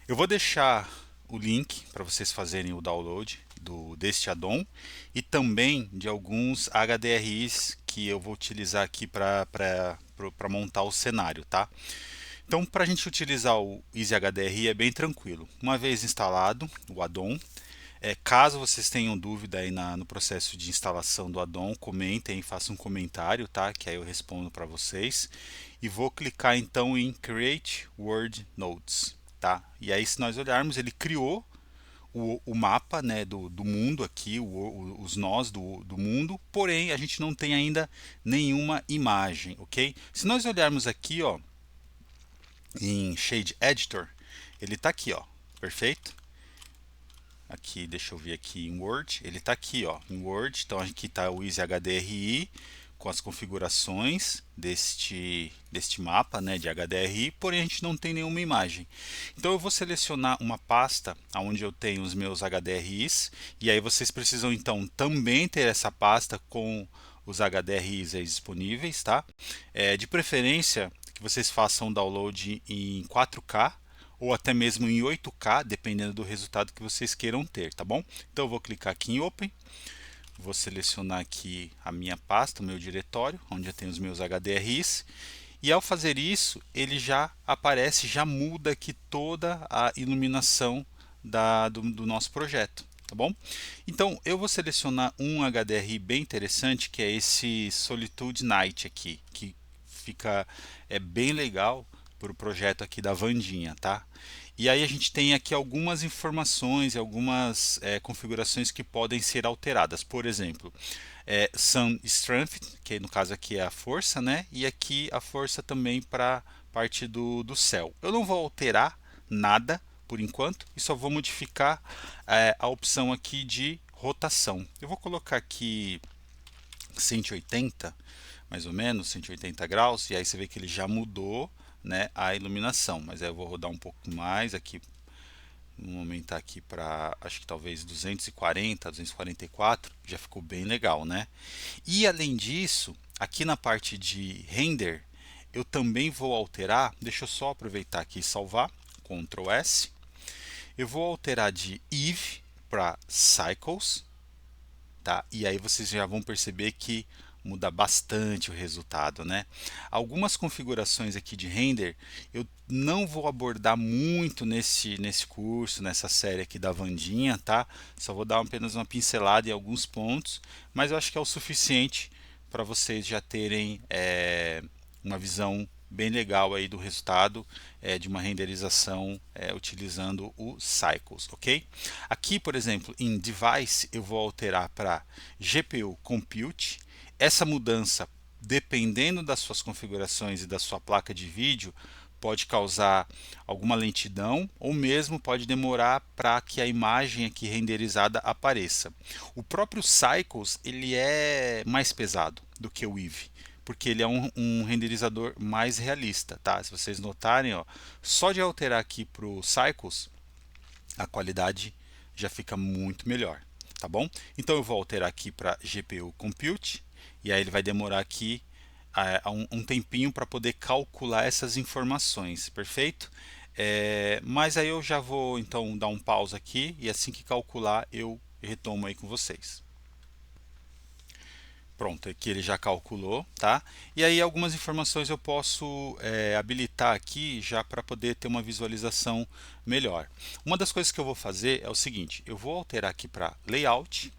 Eu vou deixar o link para vocês fazerem o download deste addon e também de alguns HDRIs que eu vou utilizar aqui para montar o cenário, tá? Então, para a gente utilizar o Easy HDRI é bem tranquilo. Uma vez instalado o addon, caso vocês tenham dúvida aí no processo de instalação do addon, comentem, façam um comentário, tá? Que aí eu respondo para vocês. E vou clicar então em Create World Nodes, tá? E aí se nós olharmos, ele criou o mapa, né, do mundo aqui, os nós do mundo, porém a gente não tem ainda nenhuma imagem, ok? Se nós olharmos aqui, ó, em Shade Editor, ele está aqui, ó, perfeito? Aqui, deixa eu ver aqui em Word, ele está aqui, ó, em Word. Então aqui está o Easy HDRI com as configurações deste mapa, né, de HDRI, porém a gente não tem nenhuma imagem. Então eu vou selecionar uma pasta onde eu tenho os meus HDRIs e aí vocês precisam então também ter essa pasta com os HDRIs aí disponíveis, tá? De preferência que vocês façam download em 4K ou até mesmo em 8K, dependendo do resultado que vocês queiram ter, tá bom? Então eu vou clicar aqui em Open, vou selecionar aqui a minha pasta, o meu diretório, onde eu tenho os meus HDRIs, e ao fazer isso, ele já aparece, já muda aqui toda a iluminação do nosso projeto, tá bom? Então eu vou selecionar um HDRI bem interessante, que é esse Solitude Night aqui, que fica bem legal para o projeto aqui da Vandinha, tá? E aí a gente tem aqui algumas informações e algumas configurações que podem ser alteradas. Por exemplo, Sun Strength, que no caso aqui é a força, né? E aqui a força também para parte do céu. Eu não vou alterar nada por enquanto e só vou modificar a opção aqui de rotação. Eu vou colocar aqui 180, mais ou menos, 180 graus, e aí você vê que ele já mudou, né, a iluminação. Mas aí eu vou rodar um pouco mais aqui, vou aumentar aqui para, acho que talvez 240, 244, já ficou bem legal, né? E além disso, aqui na parte de render, eu também vou alterar, deixa eu só aproveitar aqui e salvar, Ctrl S. Eu vou alterar de Eve para Cycles, tá? E aí vocês já vão perceber que muda bastante o resultado, né? Algumas configurações aqui de render eu não vou abordar muito nesse curso, nessa série aqui da Vandinha, tá? Só vou dar apenas uma pincelada em alguns pontos, mas eu acho que é o suficiente para vocês já terem uma visão bem legal aí do resultado de uma renderização utilizando o Cycles, ok? Aqui, por exemplo, em Device, eu vou alterar para GPU Compute. Essa mudança, dependendo das suas configurações e da sua placa de vídeo, pode causar alguma lentidão ou mesmo pode demorar para que a imagem aqui renderizada apareça. O próprio Cycles ele é mais pesado do que o Eevee, porque ele é um renderizador mais realista, tá? Se vocês notarem, ó, só de alterar aqui para o Cycles, a qualidade já fica muito melhor, tá bom? Então eu vou alterar aqui para GPU Compute, e aí ele vai demorar aqui um tempinho para poder calcular essas informações, perfeito? Mas aí eu já vou então dar um pause aqui, e assim que calcular eu retomo aí com vocês. Pronto, aqui ele já calculou, tá? E aí algumas informações eu posso habilitar aqui já para poder ter uma visualização melhor. Uma das coisas que eu vou fazer é o seguinte, eu vou alterar aqui para Layout,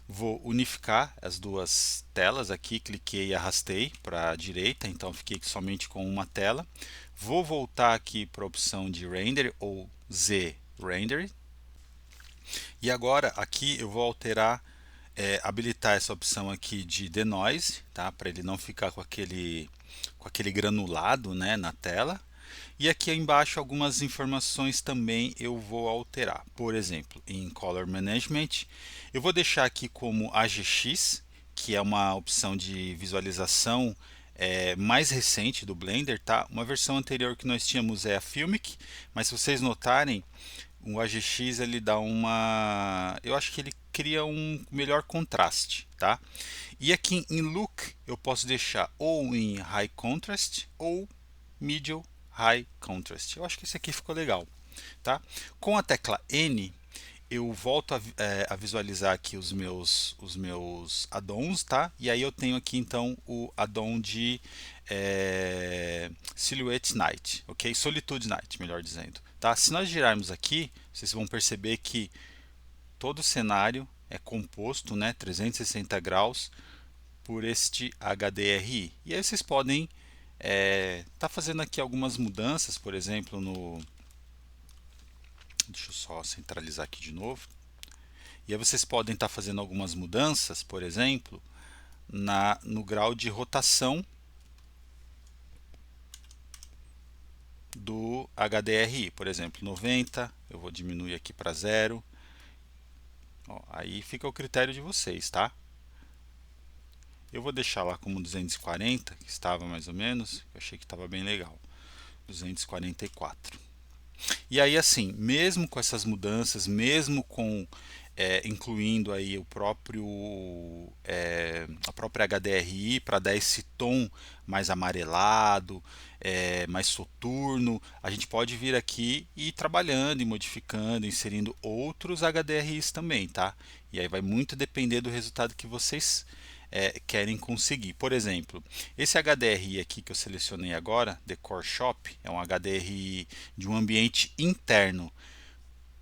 vou unificar as duas telas aqui, cliquei e arrastei para a direita, então fiquei somente com uma tela. Vou voltar aqui para a opção de Render ou Z Render. E agora aqui eu vou alterar habilitar essa opção aqui de denoise, tá? Para ele não ficar com aquele granulado, né, na tela. E aqui embaixo algumas informações também eu vou alterar. Por exemplo, em Color Management, eu vou deixar aqui como AGX, que é uma opção de visualização mais recente do Blender, tá? Uma versão anterior que nós tínhamos é a Filmic, mas se vocês notarem, o AGX ele dá uma, eu acho que ele cria um melhor contraste, tá? E aqui em Look eu posso deixar ou em High Contrast ou Medium High Contrast. Eu acho que esse aqui ficou legal, tá? Com a tecla N eu volto a visualizar aqui os meus addons, tá? E aí eu tenho aqui então o addon de Silhouette Night, ok? Solitude Night, melhor dizendo, tá? Se nós girarmos aqui, vocês vão perceber que todo o cenário é composto, né, 360 graus por este HDRI. E aí vocês podem tá fazendo aqui algumas mudanças, por exemplo, deixa eu só centralizar aqui de novo. E aí vocês podem estar fazendo algumas mudanças, por exemplo, no grau de rotação do HDRI. Por exemplo, 90, eu vou diminuir aqui para 0. Ó, aí fica o critério de vocês, tá? Eu vou deixar lá como 240, que estava mais ou menos, eu achei que estava bem legal. 244. E aí assim, mesmo com essas mudanças, mesmo com incluindo aí a própria HDRI para dar esse tom mais amarelado, mais soturno, a gente pode vir aqui e ir trabalhando e modificando, inserindo outros HDRIs também, tá? E aí vai muito depender do resultado que vocês querem conseguir. Por exemplo, esse HDRI aqui que eu selecionei agora, Decor Shop, é um HDRI de um ambiente interno.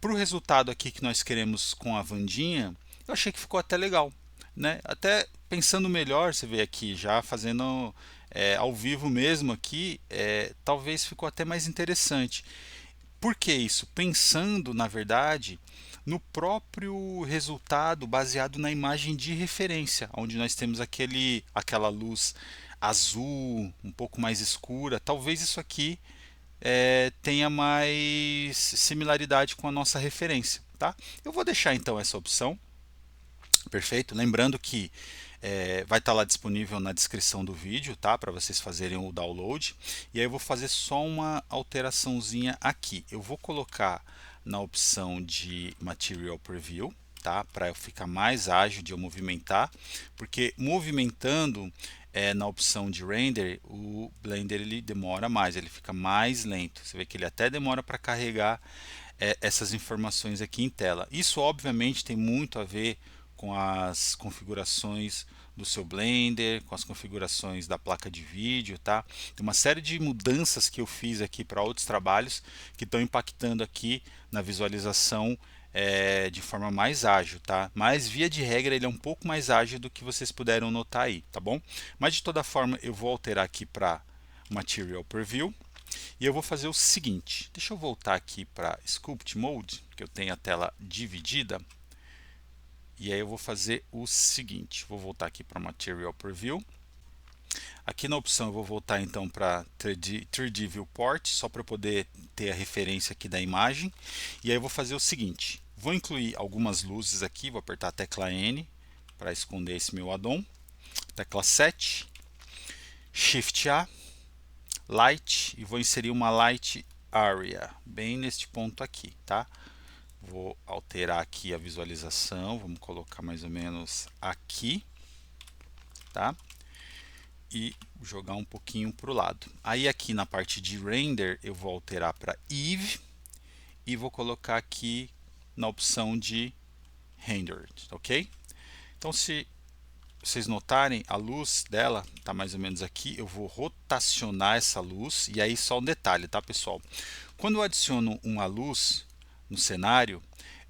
Para o resultado aqui que nós queremos com a Vandinha, eu achei que ficou até legal, né? Até pensando melhor, você vê aqui já fazendo ao vivo mesmo aqui, talvez ficou até mais interessante. Por que isso? Pensando, na verdade, no próprio resultado baseado na imagem de referência, onde nós temos aquela luz azul, um pouco mais escura. Talvez isso aqui tenha mais similaridade com a nossa referência, tá? Eu vou deixar então essa opção, perfeito? Lembrando que vai estar lá disponível na descrição do vídeo, tá? Para vocês fazerem o download. E aí eu vou fazer só uma alteraçãozinha aqui. Eu vou colocar na opção de Material Preview, tá? Para eu ficar mais ágil de eu movimentar, porque movimentando na opção de render, o Blender ele demora mais, ele fica mais lento. Você vê que ele até demora para carregar essas informações aqui em tela. Isso obviamente tem muito a ver com as configurações do seu Blender, com as configurações da placa de vídeo, tá? Tem uma série de mudanças que eu fiz aqui para outros trabalhos que estão impactando aqui na visualização de forma mais ágil, tá? Mas via de regra ele é um pouco mais ágil do que vocês puderam notar aí, tá bom? Mas de toda forma eu vou alterar aqui para Material Preview e eu vou fazer o seguinte, deixa eu voltar aqui para Sculpt Mode, que eu tenho a tela dividida, e aí eu vou fazer o seguinte, vou voltar aqui para Material Preview, aqui na opção eu vou voltar então para 3D Viewport, só para poder ter a referência aqui da imagem, e aí eu vou fazer o seguinte, vou incluir algumas luzes aqui, vou apertar a tecla N para esconder esse meu addon, tecla 7, Shift A, Light, e vou inserir uma Light Area, bem neste ponto aqui, tá? Vou alterar aqui a visualização, vamos colocar mais ou menos aqui, tá? E jogar um pouquinho para o lado. Aí aqui na parte de render eu vou alterar para Eve e vou colocar aqui na opção de rendered, ok? Então se vocês notarem, a luz dela está mais ou menos aqui, eu vou rotacionar essa luz, e aí só um detalhe, tá pessoal? Quando eu adiciono uma luz no cenário,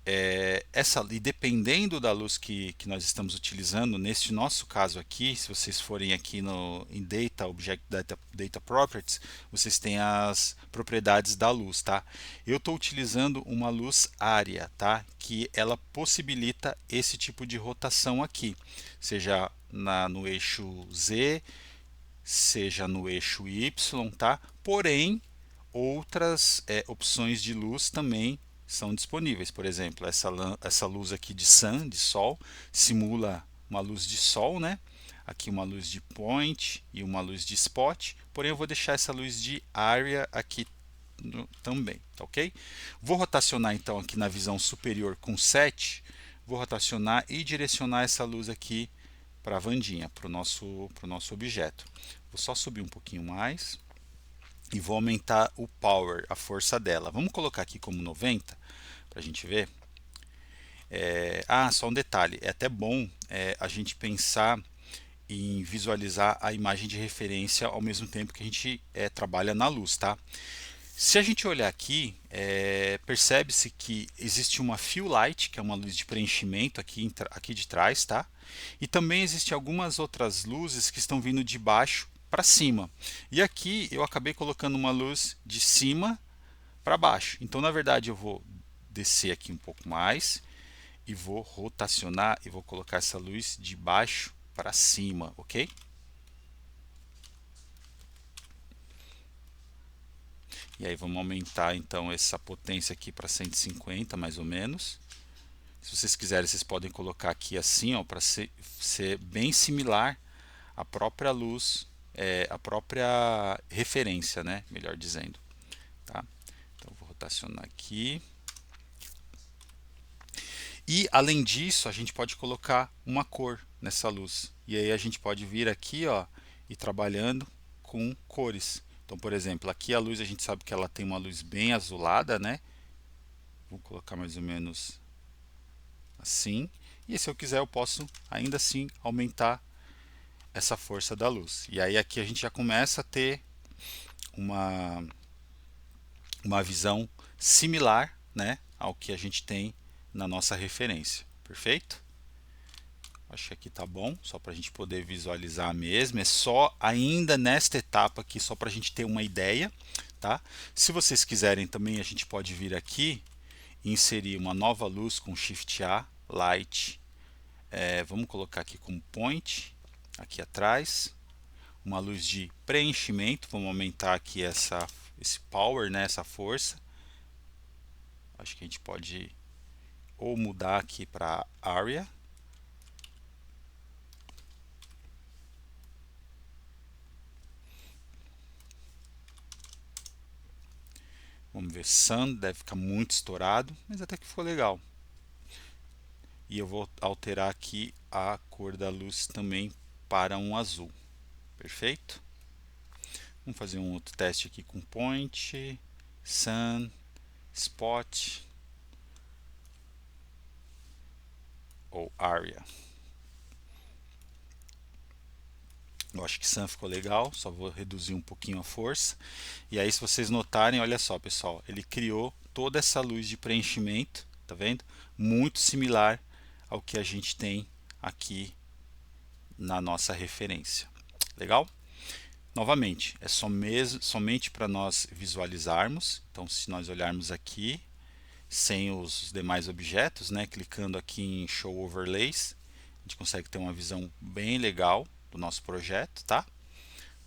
e dependendo da luz que nós estamos utilizando, neste nosso caso aqui, se vocês forem aqui em Data Properties, vocês têm as propriedades da luz, tá? Eu estou utilizando uma luz área, tá? Que ela possibilita esse tipo de rotação aqui, seja no eixo Z, seja no eixo Y, tá? Porém, outras opções de luz também são disponíveis. Por exemplo, essa luz aqui de sun, de sol, simula uma luz de sol, né? Aqui uma luz de point e uma luz de spot, porém eu vou deixar essa luz de area aqui também, tá ok? Vou rotacionar então aqui na visão superior com 7, vou rotacionar e direcionar essa luz aqui para a Wandinha, para o nosso objeto. Vou só subir um pouquinho mais e vou aumentar o power, a força dela. Vamos colocar aqui como 90 para a gente ver. Só um detalhe, é até bom a gente pensar em visualizar a imagem de referência ao mesmo tempo que a gente trabalha na luz, tá? Se a gente olhar aqui, percebe-se que existe uma fill light, que é uma luz de preenchimento aqui de trás, tá? E também existem algumas outras luzes que estão vindo de baixo para cima. E aqui eu acabei colocando uma luz de cima para baixo. Então, na verdade, eu vou descer aqui um pouco mais e vou rotacionar e vou colocar essa luz de baixo para cima, ok? E aí vamos aumentar então essa potência aqui para 150 mais ou menos. Se vocês quiserem, vocês podem colocar aqui assim, ó, para ser bem similar à própria luz, a própria referência, né? Melhor dizendo. Tá? Então vou rotacionar aqui. E além disso, a gente pode colocar uma cor nessa luz. E aí a gente pode vir aqui, ó, e trabalhando com cores. Então, por exemplo, aqui a luz a gente sabe que ela tem uma luz bem azulada, né? Vou colocar mais ou menos assim. E se eu quiser, eu posso ainda assim aumentar essa força da luz. E aí aqui a gente já começa a ter uma visão similar, né, ao que a gente tem na nossa referência. Perfeito? Acho que aqui tá bom, só para a gente poder visualizar mesmo. É só ainda nesta etapa aqui, só para a gente ter uma ideia, tá? Se vocês quiserem também, a gente pode vir aqui e inserir uma nova luz com Shift A, Light. Vamos colocar aqui como Point, aqui atrás. Uma luz de preenchimento, vamos aumentar aqui esse Power, né, essa força. Acho que a gente pode ou mudar aqui para Area. Vamos ver, Sun deve ficar muito estourado, mas até que ficou legal. E eu vou alterar aqui a cor da luz também para um azul. Perfeito? Vamos fazer um outro teste aqui com Point, Sun, Spot ou Area. Eu acho que Sun ficou legal, só vou reduzir um pouquinho a força. E aí, se vocês notarem, olha só, pessoal, ele criou toda essa luz de preenchimento, tá vendo? Muito similar ao que a gente tem aqui na nossa referência. Legal? Novamente, é somente para nós visualizarmos. Então, se nós olharmos aqui, sem os demais objetos, né, clicando aqui em Show Overlays, a gente consegue ter uma visão bem legal do nosso projeto, tá?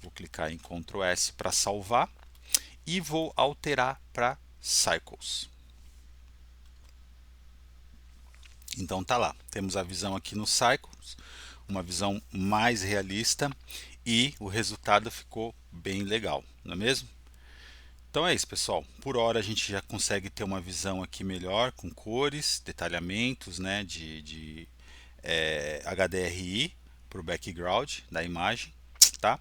Vou clicar em Ctrl S para salvar e vou alterar para Cycles. Então tá lá, temos a visão aqui no Cycles, uma visão mais realista e o resultado ficou bem legal, não é mesmo? Então é isso, pessoal. Por hora a gente já consegue ter uma visão aqui melhor com cores, detalhamentos, né, de HDRI para o background da imagem, tá?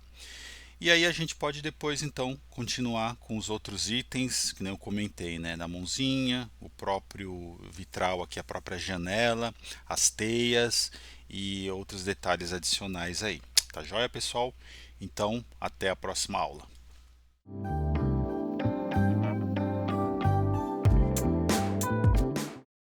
E aí a gente pode depois então continuar com os outros itens que nem eu comentei, né, da mãozinha, o próprio vitral aqui, a própria janela, as teias e outros detalhes adicionais aí. Tá joia, pessoal? Então, até a próxima aula.